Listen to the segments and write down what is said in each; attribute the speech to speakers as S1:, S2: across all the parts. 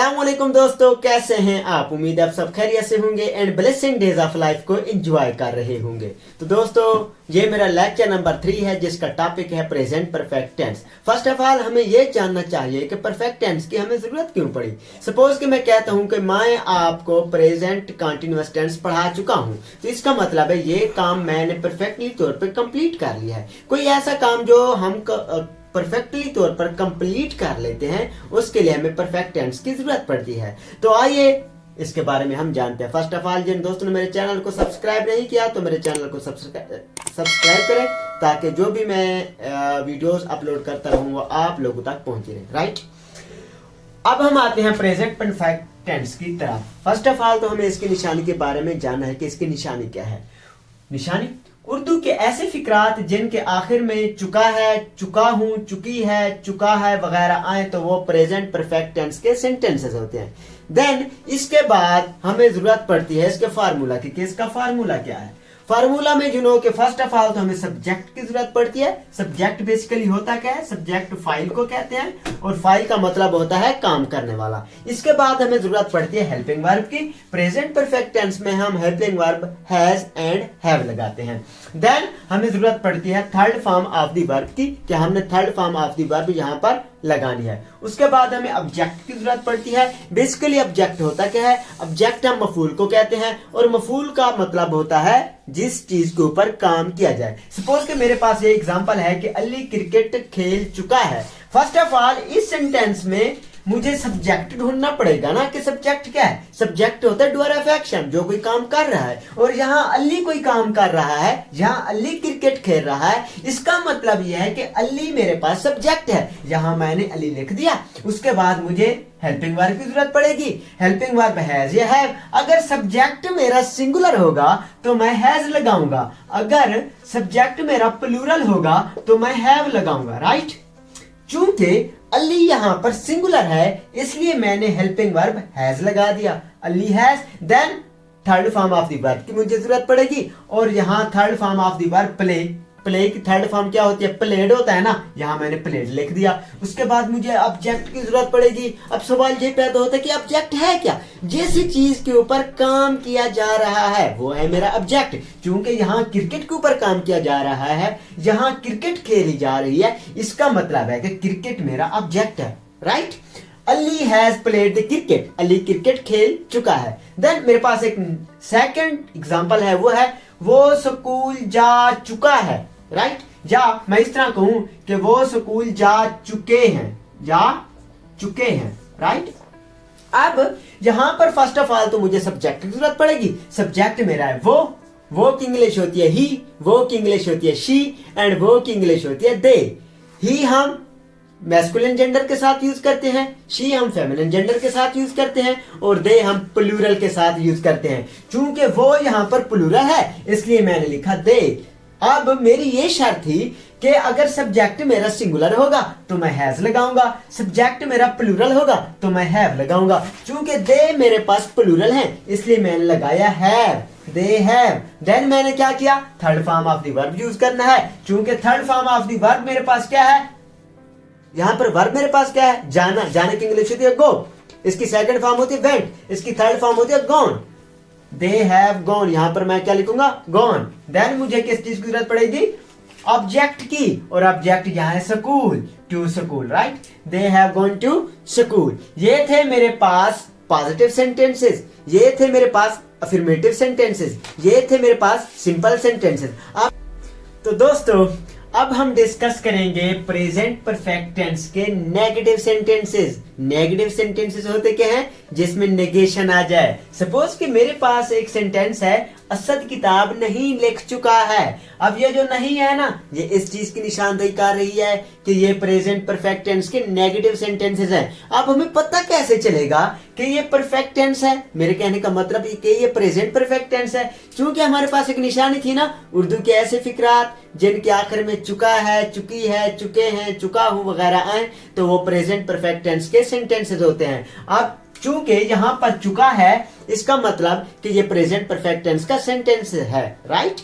S1: अस्सलामुअलैकुम दोस्तों, कैसे हैं आप। उम्मीद है आप सब खैरियत से होंगे and blessing days of life को एंजॉय कर रहे होंगे। तो दोस्तों, ये मेरा लेक्चर नंबर 3 है जिसका टॉपिक है present perfect tense. First of all हमें ये जानना चाहिए कि परफेक्ट टेंस की हमें जरूरत क्यों पड़ी। सपोज कि मैं कहता हूं कि मैं आपको प्रेजेंट कंटिन्यूअस टेंस पढ़ा चुका हूं, तो इसका मतलब है ये काम मैंने परफेक्टली तौर पर कंप्लीट कर लिया है। कोई ऐसा काम जो हम परफेक्टली तौर पर कंप्लीट कर लेते हैं, उसके लिए हमें परफेक्ट टेंस की जरूरत पड़ती है। तो आइए इसके बारे में हम जानते हैं। फर्स्ट ऑफ ऑल जिन दोस्तों ने मेरे चैनल को सब्सक्राइब नहीं किया तो मेरे चैनल को सब्सक्राइब करें ताकि जो भी मैं वीडियोस अपलोड करता रहूं वो आप लोगों तक पहुंचे रहे। राइट, अब हम आते हैं प्रेजेंट परफेक्ट टेंस की तरफ। फर्स्ट ऑफ ऑल तो हमें इसकी निशानी के बारे में जानना है कि इसकी निशानी क्या है। निशानी उर्दू के ऐसे फिक्रात जिनके आखिर में चुका है, चुका हूं, चुकी है, चुका है वगैरह आए तो वो प्रेजेंट परफेक्ट टेंस के सेंटेंसेस होते हैं। देन इसके बाद हमें जरूरत पड़ती है इसके फार्मूला की। इसका फार्मूला क्या है। फार्मूला में जुनो के फर्स्ट ऑफ ऑल तो हमें सब्जेक्ट की जरूरत पड़ती है। सब्जेक्ट बेसिकली होता क्या है, सब्जेक्ट फाइल को कहते हैं और फाइल का मतलब होता है काम करने वाला। इसके बाद हमें जरूरत पड़ती है हेल्पिंग वर्ब की। प्रेजेंट परफेक्ट टेंस में हम helping verb has and have लगाते हैं। देन हमें जरूरत पड़ती है third form of the verb की, कि हमने third form of the verb यहां पर लगानी है। उसके बाद हमें ऑब्जेक्ट की जरूरत पड़ती है। बेसिकली ऑब्जेक्ट होता क्या है, ऑब्जेक्ट हम मफूल को कहते हैं और मफूल का मतलब होता है जिस चीज के ऊपर काम किया जाए। सपोज कि मेरे पास ये एग्जांपल है कि अली क्रिकेट खेल चुका है। फर्स्ट ऑफ ऑल इस सेंटेंस में मुझे सब्जेक्ट ढूंढना पड़ेगा ना, कि सब्जेक्ट क्या है। सब्जेक्ट होता है डूअर ऑफ एक्शन, जो कोई काम कर रहा है, और यहाँ अली कोई काम कर रहा है, यहाँ अली क्रिकेट खेल रहा है। इसका मतलब यह है कि अली मेरे पास सब्जेक्ट है। यहाँ मैंने अली लिख दिया। उसके बाद मुझे हेल्पिंग वर्ब की जरूरत पड़ेगी। हेल्पिंग वर्ब हैज या हैव। अगर सब्जेक्ट मेरा सिंगुलर होगा तो मैं हैज लगाऊंगा, अगर सब्जेक्ट मेरा प्लूरल होगा तो मैं हैव लगाऊंगा। राइट, चूंकि अली यहां पर सिंगुलर है इसलिए मैंने हेल्पिंग वर्ब हैज लगा दिया, Ali has. Then third form of the verb की मुझे जरूरत पड़ेगी, और यहां third form of the verb play. Play की थर्ड फॉर्म क्या होती है, प्लेड होता है ना, यहां मैंने प्लेड लिख दिया। उसके बाद मुझे ऑब्जेक्ट की जरूरत पड़ेगी। अब सवाल ये पैदा होता है कि ऑब्जेक्ट है क्या। जिस चीज के ऊपर काम किया जा रहा है वो है मेरा ऑब्जेक्ट। क्योंकि यहाँ क्रिकेट के ऊपर काम किया जा रहा है, यहाँ क्रिकेट खेली जा रही है, इसका मतलब है कि क्रिकेट मेरा ऑब्जेक्ट है। Right, Ali has played the cricket, Ali cricket खेल चुका है। देन मेरे पास एक सेकंड एग्जांपल है, वो है वो स्कूल जा चुका है। राइट, या मैं इस तरह कहूं कि वो स्कूल जा चुके हैं, जा चुके हैं। राइट, अब यहां पर फर्स्ट ऑफ ऑल तो मुझे सब्जेक्ट की जरूरत पड़ेगी। सब्जेक्ट मेरा है वो की इंग्लिश होती है ही, वो की इंग्लिश होती है शी, एंड वो की इंग्लिश होती है दे। ही हम मैस्कुलिन जेंडर के साथ यूज करते हैं, शी हम फेमिनिन जेंडर के साथ यूज करते हैं, और दे हम प्लूरल के साथ यूज करते हैं। चूंकि वो यहां पर प्लूरल है इसलिए मैंने लिखा दे। अब मेरी ये शर्त थी कि अगर सब्जेक्ट मेरा सिंगुलर होगा तो मैं हैज लगाऊंगा, सब्जेक्ट मेरा प्लूरल होगा तो मैं हैव लगाऊंगा। चूंकि दे मेरे पास प्लूरल है इसलिए मैंने लगाया हैव, दे हैव। देन मैंने क्या किया, third form of the verb use करना है। चूंकि third form of the verb मेरे पास क्या है, यहां पर वर्ब मेरे पास क्या है, जाना। जाने की इंग्लिश होती है गो, इसकी सेकंड फॉर्म होती है वेंट, इसकी थर्ड फॉर्म होती है गॉन। दे हैव गॉन, यहां पर मैं क्या लिखूंगा, गॉन। देन मुझे किस चीज की जरूरत पड़ेगी, ऑब्जेक्ट की, और ऑब्जेक्ट यहां है school, to school. Right, they have gone to school. ये थे मेरे पास पॉजिटिव सेंटेंसेस, ये थे मेरे पास अफर्मेटिव सेंटेंसेस, ये थे मेरे पास सिंपल सेंटेंसेस। तो दोस्तों, अब हम डिस्कस करेंगे प्रेजेंट परफेक्ट टेंस के नेगेटिव सेंटेंसेस। नेगेटिव सेंटेंसेस होते क्या हैं, जिसमें नेगेशन आ जाए। सपोज कि मेरे पास एक सेंटेंस है, असद किताब नहीं लिख चुका है। अब ये जो नहीं है ना, ये इस चीज की निशानदेही कर रही है कि ये प्रेजेंट परफेक्ट टेंस के नेगेटिव सेंटेंसेस हैं। अब हमें पता कैसे चलेगा कि ये परफेक्ट टेंस है। मेरे कहने का मतलब कि ये प्रेजेंट परफेक्ट टेंस है, क्योंकि हमारे पास एक निशानी थी ना, उर्दू के ऐसे फिक्रात जिनके आखिर में चुका है, चुकी है, चुके हैं, चुका हूं वगैरह आए तो वो प्रेजेंट परफेक्ट टेंस के सेंटेंसेस होते हैं। अब चूंकि यहां पर चुका है इसका मतलब कि ये प्रेजेंट परफेक्ट टेंस का सेंटेंस है। राइट,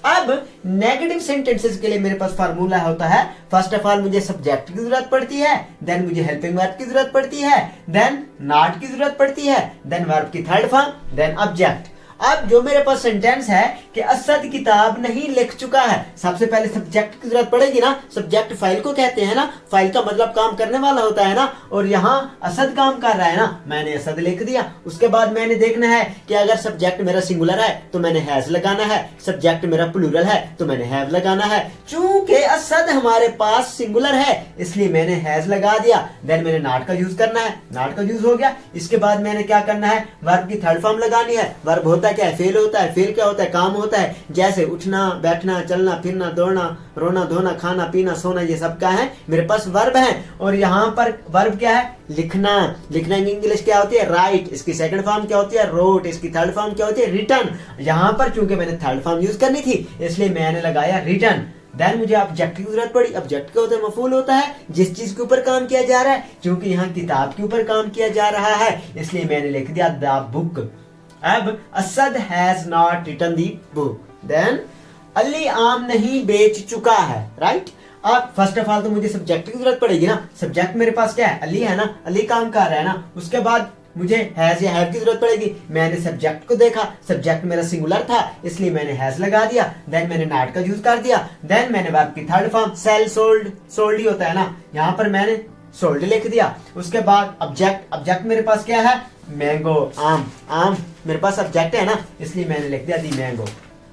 S1: अब नेगेटिव सेंटेंसेस के लिए मेरे पास फार्मूला होता है, फर्स्ट ऑफ ऑल मुझे सब्जेक्ट की जरूरत पड़ती है, देन मुझे हेल्पिंग वर्ब की जरूरत पड़ती है, देन नॉट की जरूरत पड़ती है, देन वर्ब की थर्ड फॉर्म, देन ऑब्जेक्ट। अब जो मेरे पास सेंटेंस है कि असद किताब नहीं लिख चुका है, सबसे पहले सब्जेक्ट की जरूरत पड़ेगी ना। सब्जेक्ट फाइल को कहते हैं ना, फाइल का मतलब काम करने वाला होता है ना, और यहाँ असद काम कर रहा है ना, मैंने असद लिख दिया। उसके बाद मैंने देखना है कि अगर सब्जेक्ट मेरा सिंगुलर है तो मैंने हैज लगाना है, सब्जेक्ट मेरा प्लूरल है तो मैंने हैव लगाना है। चूंकि असद हमारे पास सिंगुलर है इसलिए मैंने हैज लगा दिया। देन मैंने नॉट का यूज करना है, नॉट का यूज हो गया। इसके बाद मैंने क्या करना है, वर्ब की थर्ड फॉर्म लगानी है। वर्ब होता क्या है, फेल होता है। फेल क्या होता है, काम होता है। जैसे उठना, बैठना, चलना फिरना, दौड़ना, रोना धोना, खाना पीना, सोना, ये सब क्या है, मेरे पास वर्ब है। और यहाँ पर वर्ब क्या है, लिखना। लिखना की इंग्लिश क्या होती है, राइट। इसकी सेकंड फॉर्म क्या होती है, रोट। इसकी थर्ड फॉर्म क्या होती है, रिटन। यहाँ पर चूंकि मैंने थर्ड फॉर्म यूज करनी थी इसलिए मैंने लगाया रिटन। देन मुझे ऑब्जेक्ट की जरूरत पड़ी। ऑब्जेक्ट क्या होता है, मफूल होता है, जिस चीज के ऊपर काम किया जा रहा है। क्योंकि यहाँ किताब के ऊपर काम किया जा रहा है इसलिए मैंने लिख दिया द बुक। अब Asad has not written the book. Then Ali आम नहीं बेच चुका है, राइट। अब फर्स्ट ऑफ ऑल तो मुझे सब्जेक्ट की जरूरत पड़ेगी ना। सब्जेक्ट मेरे पास क्या है, अली है ना, अली काम कर रहा है ना। उसके बाद मुझे हैज या हैव की जरूरत पड़ेगी। मैंने सब्जेक्ट को देखा, सब्जेक्ट मेरा सिंगुलर था इसलिए मैंने हैज लगा दिया। देन मैंने नॉट का यूज कर दिया। देन मैंने वर्ब की third form, sell, sold, sold ही होता है ना, यहाँ पर मैंने सोल्ड लिख दिया। उसके बाद ऑब्जेक्ट, ऑब्जेक्ट मेरे पास क्या है, मैंगो, आम। आम मेरे पास ऑब्जेक्ट है ना इसलिए मैंने लिख दिया दी मैंगो।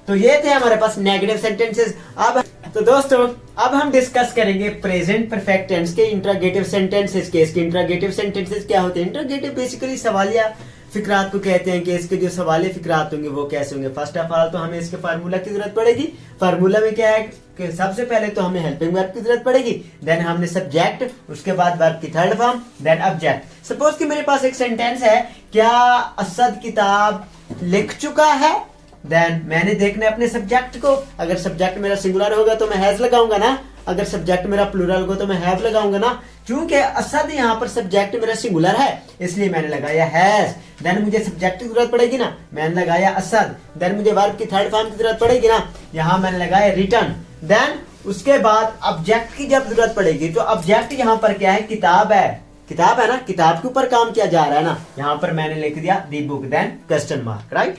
S1: तो ये थे हमारे पास नेगेटिव सेंटेंसेस। अब तो दोस्तों अब हम डिस्कस करेंगे प्रेजेंट परफेक्ट टेंस के इंट्रोगेटिव सेंटेंसेस के। इसके इंट्रोगेटिव सेंटेंसेस क्या होते हैं, इंट्रोगेटिव बेसिकली सवालिया फिक्रात को कहते हैं कि इसके जो सवालिया फिक्रात होंगे वो कैसे होंगे। फर्स्ट ऑफ ऑल तो हमें इसके फार्मूला की जरूरत पड़ेगी। फार्मूला में क्या है कि सबसे पहले तो हमें हेल्पिंग वर्ब की जरूरत पड़ेगी, देन हमने सब्जेक्ट, उसके बाद वर्ब की third form, then object. Suppose कि मेरे पास एक सेंटेंस है, क्या असद किताब लिख चुका है। देन मैंने देखना है अपने सब्जेक्ट को। अगर सब्जेक्ट मेरा सिंगुलर होगा तो मैं हैज लगाऊंगा ना, अगर सब्जेक्ट मेरा प्लूरल होगा तो मैं हैव लगाऊंगा ना। क्योंकि असद यहाँ पर सब्जेक्ट मेरा सिंगुलर है इसलिए मैंने लगाया हैज। देन मुझे सब्जेक्ट की जरूरत पड़ेगी ना, मैंने लगाया असद। देन मुझे वर्ब की थर्ड फॉर्म की जरूरत पड़ेगी ना, यहाँ मैंने लगाया रिटन। देन उसके बाद ऑब्जेक्ट की जब जरूरत पड़ेगी तो ऑब्जेक्ट यहाँ पर क्या है, किताब है। किताब है ना, किताब के ऊपर काम किया जा रहा है ना, यहाँ पर मैंने लिख दिया the book, then question mark, right.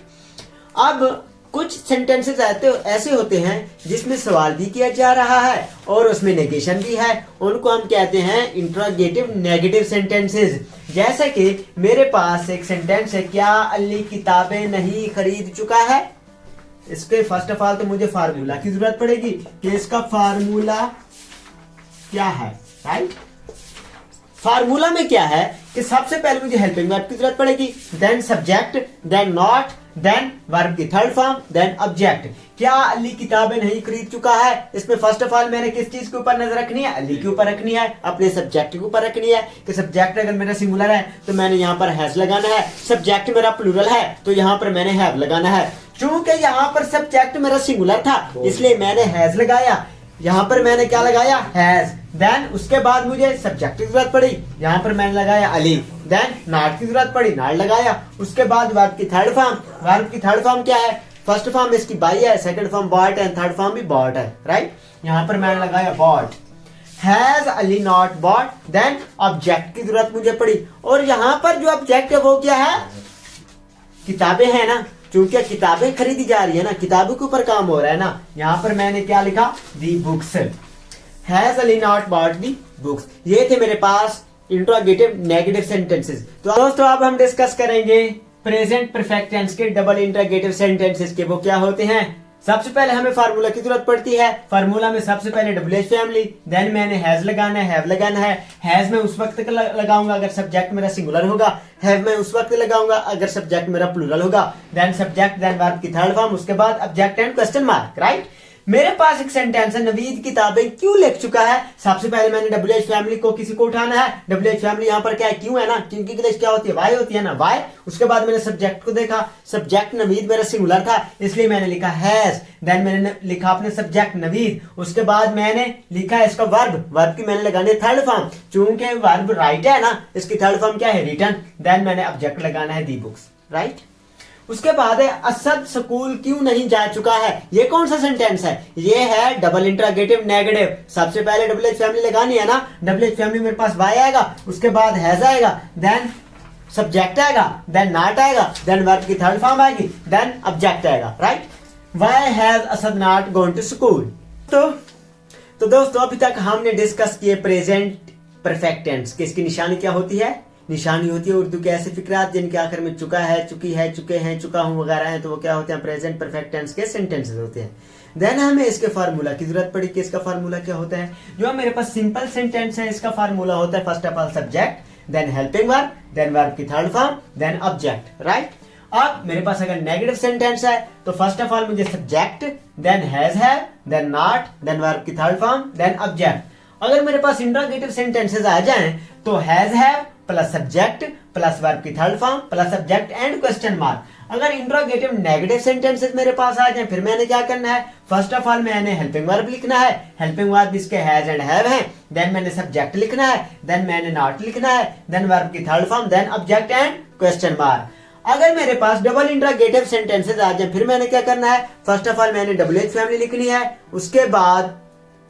S1: अब कुछ सेंटेंसेस ऐसे होते हैं जिसमें सवाल भी किया जा रहा है और उसमें नेगेशन भी है, उनको हम कहते हैं इंट्रोगेटिव नेगेटिव सेंटेंसेस। जैसे कि मेरे पास एक सेंटेंस है, क्या अली किताबें नहीं खरीद चुका है। इसके फर्स्ट ऑफ ऑल तो मुझे फार्मूला की जरूरत पड़ेगी कि इसका फार्मूला क्या है, राइट। फार्मूला में क्या है कि सबसे पहले मुझे हेल्पिंग वर्ब की जरूरत पड़ेगी, then subject, then not, then verb की थर्ड फॉर्म, देन ऑब्जेक्ट। क्या अली किताबें नहीं खरीद चुका है, इसमें फर्स्ट ऑफ ऑल मैंने किस चीज के ऊपर नजर रखनी है, अली के ऊपर रखनी है, अपने सब्जेक्ट के ऊपर रखनी है कि सब्जेक्ट अगर मेरा सिंगुलर है तो मैंने यहाँ पर हैज लगाना है, सब्जेक्ट मेरा प्लूरल है तो यहाँ पर मैंने हैव लगाना है। चूंकि यहाँ पर सब्जेक्ट मेरा सिंगुलर था इसलिए मैंने हैज लगाया, यहाँ पर मैंने क्या लगाया, हैज। देन उसके बाद मुझे सब्जेक्ट की जरूरत पड़ी, यहाँ पर मैंने लगाया अली। देन नॉट की जरूरत पड़ी, नॉट लगाया। उसके बाद वर्ब की थर्ड फॉर्म, वर्ब की थर्ड फॉर्म क्या है, फर्स्ट फॉर्म इसकी बाई है, सेकंड फॉर्म बॉट है, थर्ड फॉर्म भी बॉट है, राइट। यहाँ पर मैंने लगाया bought. Has Ali not bought. Then object की जरूरत मुझे पड़ी और यहाँ पर जो ऑब्जेक्ट है वो क्या है, किताबें हैं ना, क्योंकि किताबें खरीदी जा रही है ना, किताबों के ऊपर काम हो रहा है ना। यहाँ पर मैंने क्या लिखा, the books. Has Ali not bought the books. ये थे मेरे पास इंट्रोगेटिव नेगेटिव सेंटेंसेस। तो दोस्तों अब हम डिस्कस करेंगे प्रेजेंट परफेक्ट टेंस के डबल इंट्रोगेटिव सेंटेंसेस के। वो क्या होते हैं, सबसे पहले हमें फार्मूला की जरूरत पड़ती है। फार्मूला में सबसे पहले डब्ल्यूएच फैमिली, देन मैंने हैज लगाना है, हैव लगाना है। हैज में उस वक्त लगाऊंगा अगर सब्जेक्ट मेरा सिंगुलर होगा, हैव में उस वक्त लगाऊंगा अगर सब्जेक्ट मेरा प्लूरल होगा। देन सब्जेक्ट, देन वर्ब की थर्ड फॉर्म, उसके बाद object and question mark, right. मेरे पास एक सेंटेंस है, नवीद किताबें क्यों लिख चुका है। सबसे पहले मैंने डब्ल्यूएच फैमिली को किसी को उठाना है। डब्ल्यूएच फैमिली यहाँ पर क्या है, क्यों है ना, क्योंकि इंग्लिश क्या होती है, वाई होती है ना, वाई। उसके बाद मैंने सब्जेक्ट को देखा, सब्जेक्ट नवीद मेरा सिंगुलर था इसलिए मैंने लिखा हैज। देन मैंने लिखा अपने सब्जेक्ट नवीद। उसके बाद मैंने लिखा इसका वर्ब, वर्ब की मैंने लगानी है थर्ड फॉर्म, चूंकि वर्ब राइट है ना, इसकी थर्ड फॉर्म क्या है, रिटन। देन मैंने ऑब्जेक्ट लगाना है दी बुक्स, राइट। उसके बाद है असद स्कूल क्यों नहीं जा चुका है। ये कौन सा सेंटेंस है? ये है डबल इंटरोगेटिव नेगेटिव। सबसे पहले डबल एच फैमिली लगानी है ना, डबल एच फैमिली मेरे पास वाई आएगा, उसके बाद हैज आएगा, देन सब्जेक्ट आएगा, देन नॉट आएगा, देन वर्ब की थर्ड फॉर्म आएगी, देन ऑब्जेक्ट आएगा, right. Why has Asad not gone to school. तो दोस्तों अभी तक हमने डिस्कस किए प्रेजेंट परफेक्ट टेंस कि इसकी निशानी क्या होती है। निशानी होती है उर्दू के ऐसे फिक्रात जिनके आखिर में चुका है, चुकी है, चुके हैं, चुका हूं वगैरह है, तो वो क्या होते हैं? प्रेजेंट परफेक्ट टेंस के सेंटेंसेस होते हैं। देन हमें इसके फार्मूला की जरूरत पड़ी कि इसका फार्मूला क्या होता है। जो मेरे पास सिंपल सेंटेंस है इसका फार्मूला होता है first of all subject, then helping verb, then verb की third form, then object, right. अब मेरे पास अगर नेगेटिव सेंटेंस है तो फर्स्ट ऑफ ऑल मुझे सब्जेक्ट, देन हैज है, देन नॉट, देन वर्ब की थर्ड फॉर्म, देन ऑब्जेक्ट। अगर मेरे पास इंट्रोगेटिव सेंटेंसेस आ जाएं तो हैज है प्लस सब्जेक्ट प्लस वर्ब की third form plus subject and question mark. अगर इंट्रोगेटिव नेगेटिव सेंटेंसेस मेरे पास आ जाएं फिर मैंने क्या करना है? फर्स्ट ऑफ ऑल मैंने हेल्पिंग वर्ब लिखना है, हेल्पिंग वर्ब इसके हैज एंड हैव है, देन मैंने सब्जेक्ट लिखना है, देन मैंने नॉट लिखना है, देन वर्ब की third form, then object and question mark. अगर मेरे पास डबल इंट्रोगेटिव सेंटेंसेस आ जाए फिर मैंने क्या करना है? फर्स्ट ऑफ ऑल मैंने डबल एच फैमिली लिखनी है, उसके बाद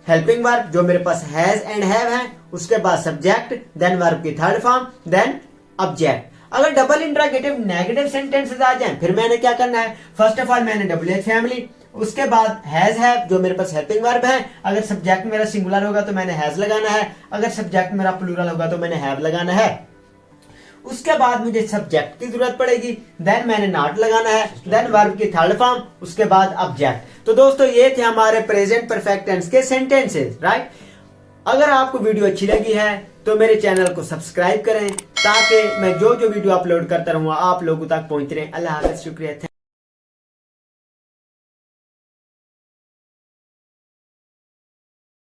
S1: हेल्पिंग वर्ब जो मेरे पास हैज एंड हैव है, उसके बाद सब्जेक्ट, देन वर्ब की थर्ड फॉर्म, देन ऑब्जेक्ट। अगर डबल इंट्रोगेटिव नेगेटिव सेंटेंसेस आ जाएं फिर मैंने क्या करना है? फर्स्ट ऑफ ऑल मैंने डबल एच फैमिली, उसके बाद हैज है जो मेरे पास हेल्पिंग वर्ब है, अगर सब्जेक्ट मेरा सिंगुलर होगा तो मैंने हैज लगाना है, अगर सब्जेक्ट मेरा प्लूरल होगा तो मैंने हैव लगाना है। उसके बाद मुझे सब्जेक्ट की जरूरत पड़ेगी, देन मैंने नॉट लगाना है, देन वर्ब की थर्ड फॉर्म, उसके बाद ऑब्जेक्ट। तो दोस्तों ये थे हमारे प्रेजेंट परफेक्ट टेंस के सेंटेंसेस, राइट। अगर आपको वीडियो अच्छी लगी है तो मेरे चैनल को सब्सक्राइब करें ताकि मैं जो वीडियो अपलोड करता रहूंगा आप लोगों तक पहुंच रहे। अल्लाह हाफ़िज़, शुक्रिया।